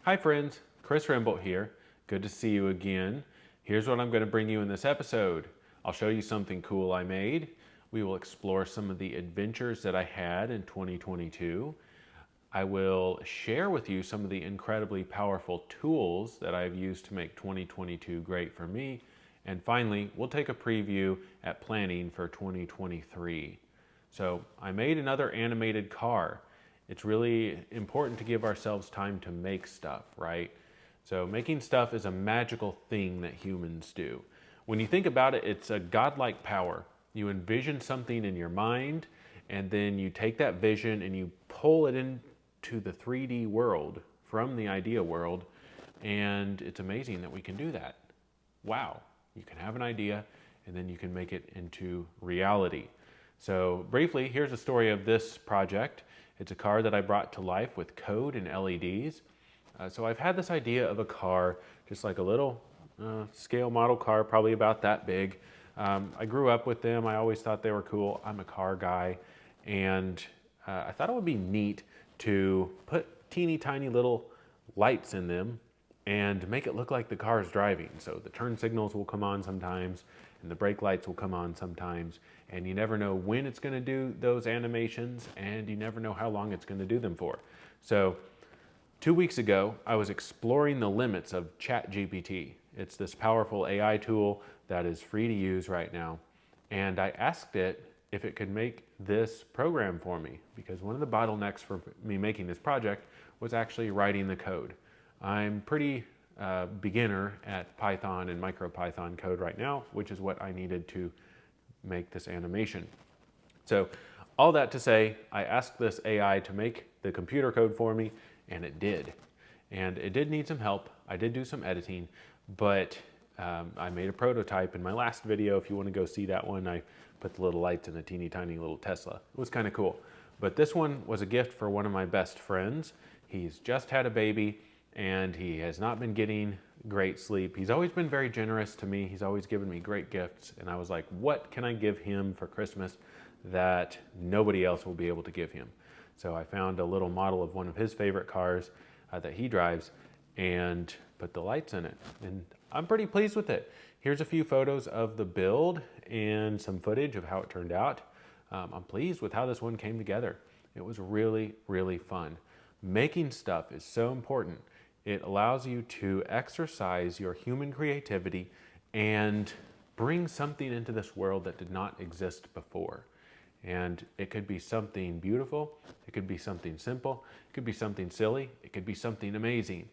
Hi friends, Chris Rembolt here. Good to see you again. Here's what I'm going to bring you in this episode. I'll show you something cool I made. We will explore some of the adventures that I had in 2022. I will share with you some of the incredibly powerful tools that I've used to make 2022 great for me. And finally, we'll take a preview at planning for 2023. So I made another animated car. It's really important to give ourselves time to make stuff, right? So making stuff is a magical thing that humans do. When you think about it, it's a godlike power. You envision something in your mind, and then you take that vision and you pull it into the 3D world from the idea world, and it's amazing that we can do that. Wow, you can have an idea, and then you can make it into reality. So briefly, here's a story of this project. It's a car that I brought to life with code and LEDs. So I've had this idea of a car, just like a little scale model car, probably about that big. I grew up with them. I always thought they were cool. I'm a car guy. And I thought it would be neat to put teeny tiny little lights in them and make it look like the car is driving. So the turn signals will come on sometimes, and the brake lights will come on sometimes, and you never know when it's going to do those animations, and you never know how long it's going to do them for. So 2 weeks ago, I was exploring the limits of ChatGPT. It's this powerful AI tool that is free to use right now, and I asked it if it could make this program for me, because one of the bottlenecks for me making this project was actually writing the code. I'm pretty beginner at Python and MicroPython code right now, which is what I needed to make this animation. So all that to say, I asked this AI to make the computer code for me, and it did. And it did need some help. I did do some editing, but I made a prototype in my last video. If you want to go see that one, I put the little lights in a teeny tiny little Tesla. It was kind of cool. But this one was a gift for one of my best friends. He's just had a baby, and he has not been getting great sleep. He's always been very generous to me. He's always given me great gifts. And I was like, what can I give him for Christmas that nobody else will be able to give him? So I found a little model of one of his favorite cars that he drives and put the lights in it. And I'm pretty pleased with it. Here's a few photos of the build and some footage of how it turned out. I'm pleased with how this one came together. It was really, really fun. Making stuff is so important. It allows you to exercise your human creativity and bring something into this world that did not exist before. And it could be something beautiful, it could be something simple, it could be something silly, it could be something amazing.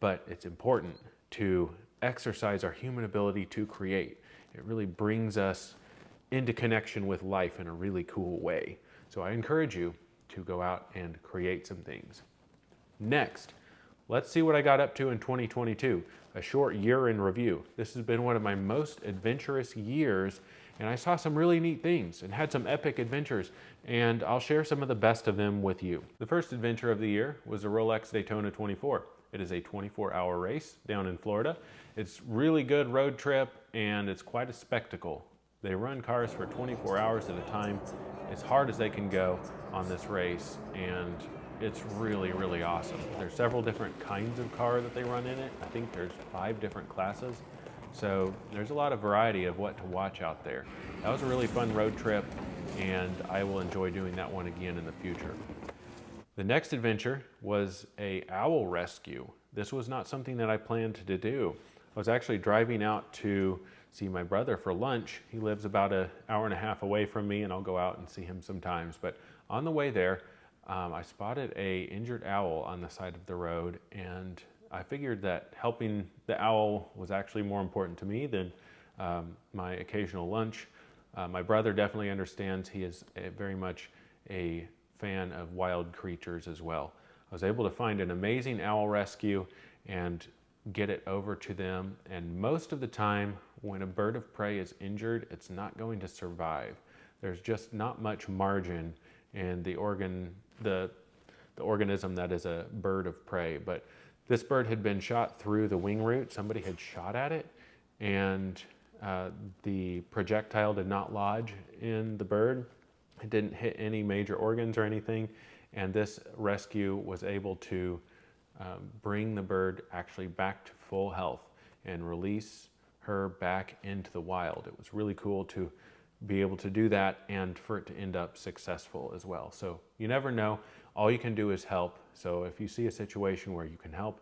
But it's important to exercise our human ability to create. It really brings us into connection with life in a really cool way. So I encourage you to go out and create some things. Next, let's see what I got up to in 2022, a short year in review. This has been one of my most adventurous years, and I saw some really neat things and had some epic adventures, and I'll share some of the best of them with you. The first adventure of the year was the Rolex Daytona 24. It is a 24-hour race down in Florida. It's really good road trip, and it's quite a spectacle. They run cars for 24 hours at a time, as hard as they can go on this race, and it's really, really awesome. There's several different kinds of car that they run in it. I think there's 5 different classes. So there's a lot of variety of what to watch out there. That was a really fun road trip, and I will enjoy doing that one again in the future. The next adventure was a owl rescue. This was not something that I planned to do. I was actually driving out to see my brother for lunch. He lives about an hour and a half away from me, and I'll go out and see him sometimes. But on the way there, I spotted a injured owl on the side of the road, and I figured that helping the owl was actually more important to me than my occasional lunch. My brother definitely understands. He is very much a fan of wild creatures as well. I was able to find an amazing owl rescue and get it over to them, and most of the time when a bird of prey is injured, it's not going to survive. There's just not much margin in the organism that is a bird of prey. But this bird had been shot through the wing root. Somebody had shot at it, and the projectile did not lodge in the bird. It didn't hit any major organs or anything, and this rescue was able to bring the bird actually back to full health and release her back into the wild. It was really cool to be able to do that and for it to end up successful as well. So you never know. All you can do is help. So if you see a situation where you can help,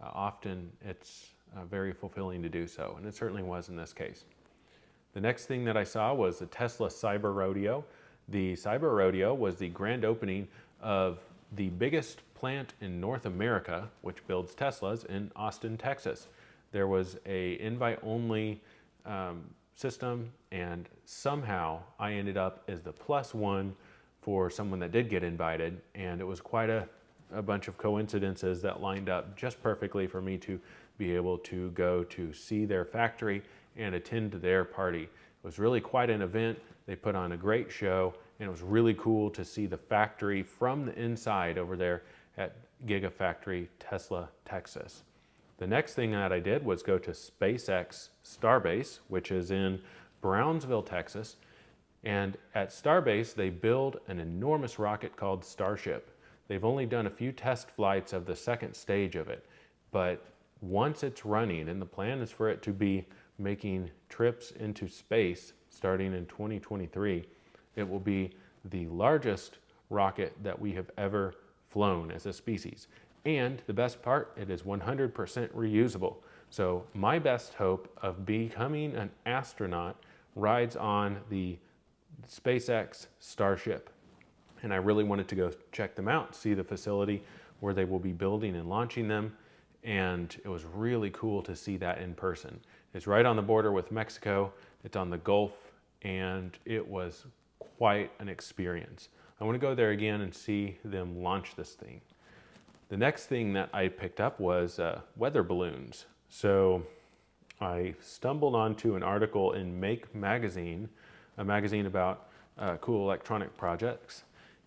often it's very fulfilling to do so. And it certainly was in this case. The next thing that I saw was the Tesla Cyber Rodeo. The Cyber Rodeo was the grand opening of the biggest plant in North America, which builds Teslas, in Austin, Texas. There was a invite-only system, and somehow I ended up as the +1 for someone that did get invited, and it was quite a bunch of coincidences that lined up just perfectly for me to be able to go to see their factory and attend their party. It was really quite an event. They put on a great show, and it was really cool to see the factory from the inside over there at Gigafactory, Tesla, Texas. The next thing that I did was go to SpaceX Starbase, which is in Brownsville, Texas. And at Starbase, they build an enormous rocket called Starship. They've only done a few test flights of the second stage of it, but once it's running, and the plan is for it to be making trips into space starting in 2023, it will be the largest rocket that we have ever flown as a species. And the best part, it is 100% reusable. So my best hope of becoming an astronaut rides on the SpaceX Starship. And I really wanted to go check them out, see the facility where they will be building and launching them. And it was really cool to see that in person. It's right on the border with Mexico. It's on the Gulf, and it was quite an experience. I want to go there again and see them launch this thing. The next thing that I picked up was weather balloons. So I stumbled onto an article in Make Magazine, a magazine about cool electronic projects,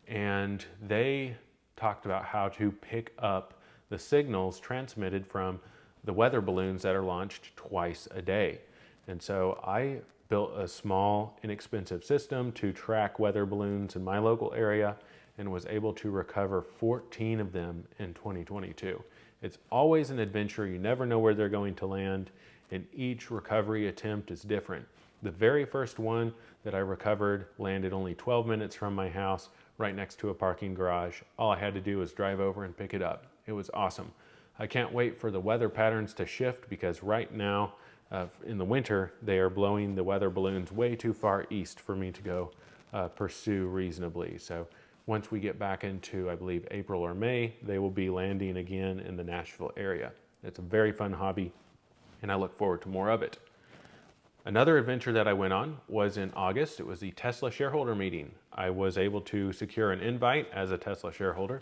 and they talked about how to pick up the signals transmitted from the weather balloons that are launched twice a day. And so I built a small, inexpensive system to track weather balloons in my local area and was able to recover 14 of them in 2022. It's always an adventure. You never know where they're going to land, and each recovery attempt is different. The very first one that I recovered landed only 12 minutes from my house, right next to a parking garage. All I had to do was drive over and pick it up. It was awesome. I can't wait for the weather patterns to shift, because right now in the winter, they are blowing the weather balloons way too far east for me to go pursue reasonably. So once we get back into, I believe, April or May, they will be landing again in the Nashville area. It's a very fun hobby, and I look forward to more of it. Another adventure that I went on was in August. It was the Tesla shareholder meeting. I was able to secure an invite as a Tesla shareholder,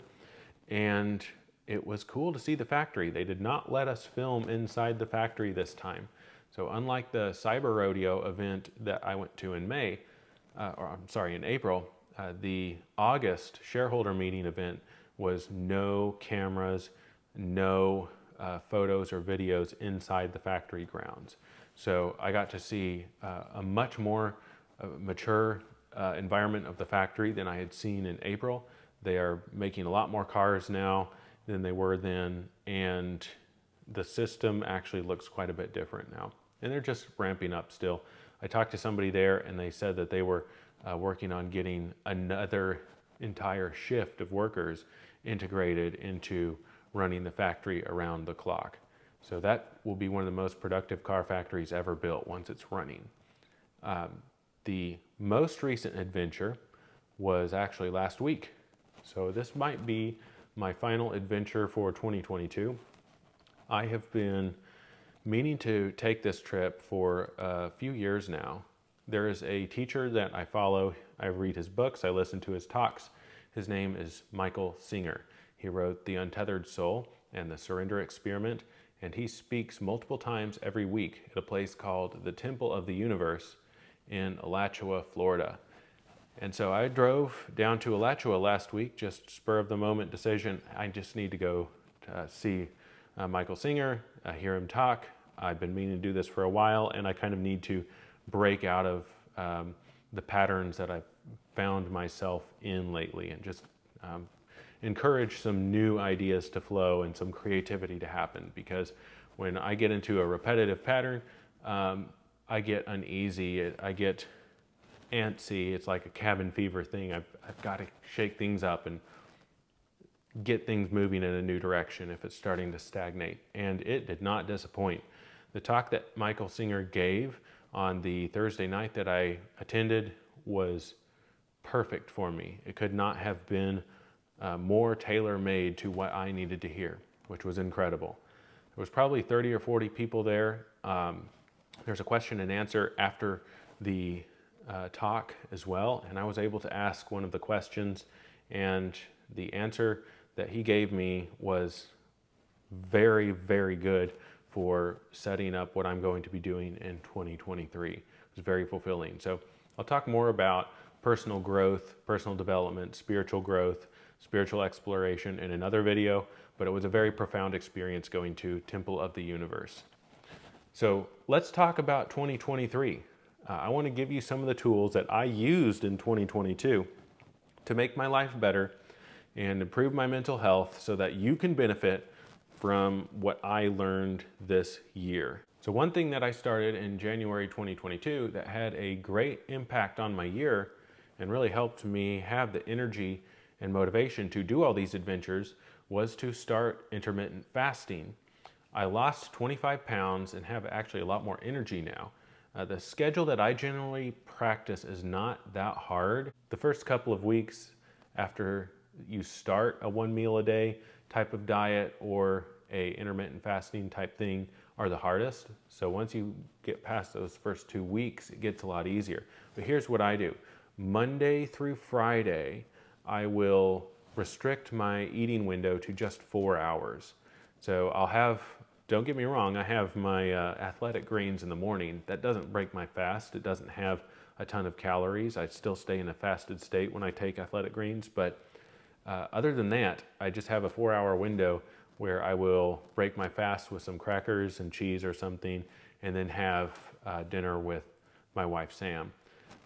and it was cool to see the factory. They did not let us film inside the factory this time. So unlike the Cyber Rodeo event that I went to in in April, the August shareholder meeting event was no cameras, no photos or videos inside the factory grounds. So I got to see a much more mature environment of the factory than I had seen in April. They are making a lot more cars now than they were then, and the system actually looks quite a bit different now. And they're just ramping up still. I talked to somebody there, and they said that they were working on getting another entire shift of workers integrated into running the factory around the clock. So that will be one of the most productive car factories ever built once it's running. The most recent adventure was actually last week. So this might be my final adventure for 2022. I have been meaning to take this trip for a few years now. There is a teacher that I follow. I read his books. I listen to his talks. His name is Michael Singer. He wrote The Untethered Soul and The Surrender Experiment, and he speaks multiple times every week at a place called the Temple of the Universe in Alachua, Florida. And so I drove down to Alachua last week, just spur of the moment decision. I just need to go see Michael Singer, hear him talk. I've been meaning to do this for a while, and I kind of need to break out of the patterns that I've found myself in lately, and just encourage some new ideas to flow and some creativity to happen. Because when I get into a repetitive pattern, I get uneasy, I get antsy. It's like a cabin fever thing. I've got to shake things up and get things moving in a new direction if it's starting to stagnate. And it did not disappoint. The talk that Michael Singer gave on the Thursday night that I attended was perfect for me. It could not have been more tailor-made to what I needed to hear, which was incredible. There was probably 30 or 40 people there. There's a question and answer after the talk as well, and I was able to ask one of the questions, and the answer that he gave me was very, very good for setting up what I'm going to be doing in 2023. It was very fulfilling. So I'll talk more about personal growth, personal development, spiritual growth, spiritual exploration in another video, but it was a very profound experience going to Temple of the Universe. So let's talk about 2023. I want to give you some of the tools that I used in 2022 to make my life better and improve my mental health so that you can benefit from what I learned this year. So one thing that I started in January 2022 that had a great impact on my year and really helped me have the energy and motivation to do all these adventures was to start intermittent fasting. I lost 25 pounds and have actually a lot more energy now. The schedule that I generally practice is not that hard. The first couple of weeks after you start a 1 meal a day type of diet or a intermittent fasting type thing are the hardest. So once you get past those first 2 weeks, it gets a lot easier. But here's what I do. Monday through Friday, I will restrict my eating window to just 4 hours. So I'll have, don't get me wrong, I have my athletic greens in the morning. That doesn't break my fast. It doesn't have a ton of calories. I still stay in a fasted state when I take athletic greens, but other than that, I just have a 4-hour window where I will break my fast with some crackers and cheese or something, and then have dinner with my wife, Sam.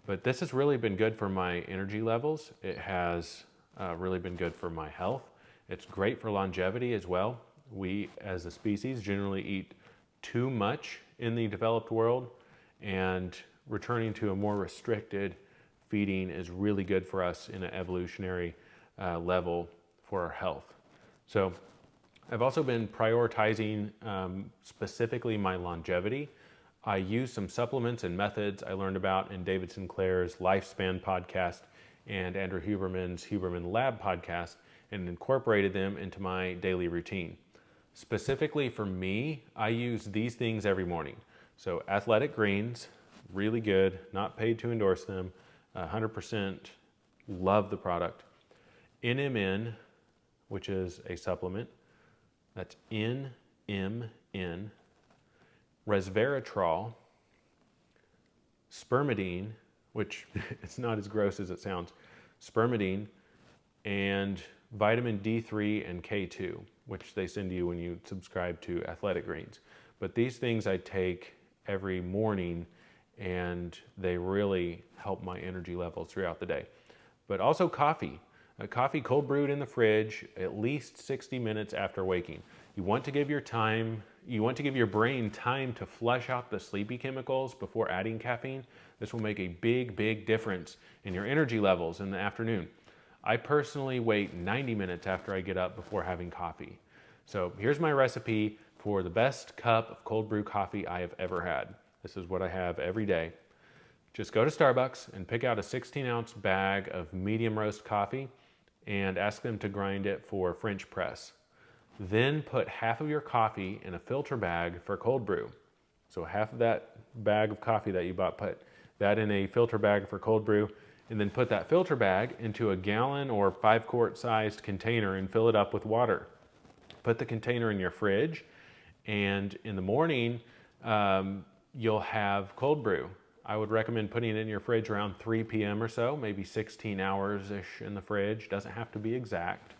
But this has really been good for my energy levels. It has really been good for my health. It's great for longevity as well. We, as a species, generally eat too much in the developed world, and returning to a more restricted feeding is really good for us in an evolutionary level for our health. So I've also been prioritizing specifically my longevity. I use some supplements and methods I learned about in David Sinclair's Lifespan podcast and Andrew Huberman's Huberman Lab podcast, and incorporated them into my daily routine. Specifically for me, I use these things every morning. So athletic greens, really good, not paid to endorse them, 100% love the product. NMN, which is a supplement, that's NMN, resveratrol, spermidine, which it's not as gross as it sounds, spermidine, and vitamin D3 and K2, which they send you when you subscribe to Athletic Greens. But these things I take every morning, and they really help my energy levels throughout the day. But also coffee. Coffee cold brewed in the fridge at least 60 minutes after waking. You want to give your brain time to flush out the sleepy chemicals before adding caffeine. This will make a big, big difference in your energy levels in the afternoon. I personally wait 90 minutes after I get up before having coffee. So here's my recipe for the best cup of cold brew coffee I have ever had. This is what I have every day. Just go to Starbucks and pick out a 16-ounce bag of medium roast coffee and ask them to grind it for French press. Then put half of your coffee in a filter bag for cold brew. So half of that bag of coffee that you bought, put that in a filter bag for cold brew, and then put that filter bag into a gallon or 5-quart sized container and fill it up with water. Put the container in your fridge, and in the morning, you'll have cold brew. I would recommend putting it in your fridge around 3 p.m. or so, maybe 16 hours-ish in the fridge. Doesn't have to be exact.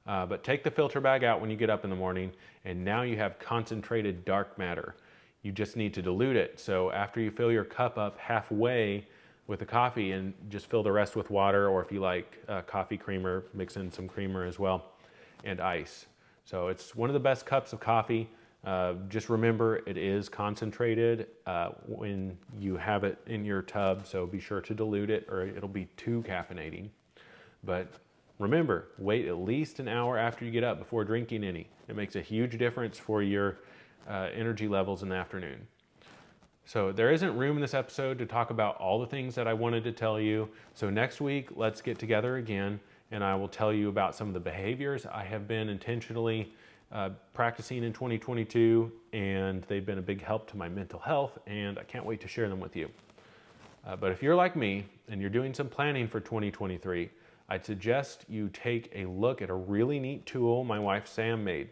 But take the filter bag out when you get up in the morning, and now you have concentrated dark matter. You just need to dilute it. So after you fill your cup up halfway, with the coffee and just fill the rest with water, or if you like coffee creamer, mix in some creamer as well, and ice. So it's one of the best cups of coffee. Just remember, it is concentrated when you have it in your tub, so be sure to dilute it or it'll be too caffeinating. But remember, wait at least an hour after you get up before drinking any. It makes a huge difference for your energy levels in the afternoon. So there isn't room in this episode to talk about all the things that I wanted to tell you. So next week, let's get together again and I will tell you about some of the behaviors I have been intentionally practicing in 2022, and they've been a big help to my mental health, and I can't wait to share them with you. But if you're like me and you're doing some planning for 2023, I'd suggest you take a look at a really neat tool my wife Sam made.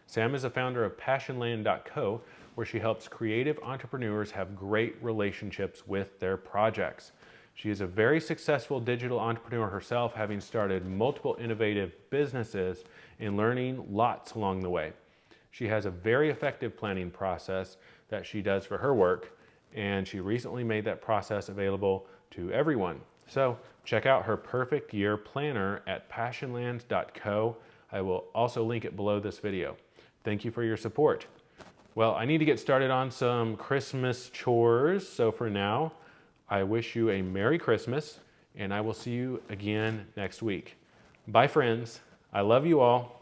Sam is the founder of passionland.co, where she helps creative entrepreneurs have great relationships with their projects. She is a very successful digital entrepreneur herself, having started multiple innovative businesses and learning lots along the way. She has a very effective planning process that she does for her work, and she recently made that process available to everyone. So check out her perfect year planner at passionland.co. I will also link it below this video. Thank you for your support. Well, I need to get started on some Christmas chores, so for now, I wish you a Merry Christmas, and I will see you again next week. Bye, friends. I love you all.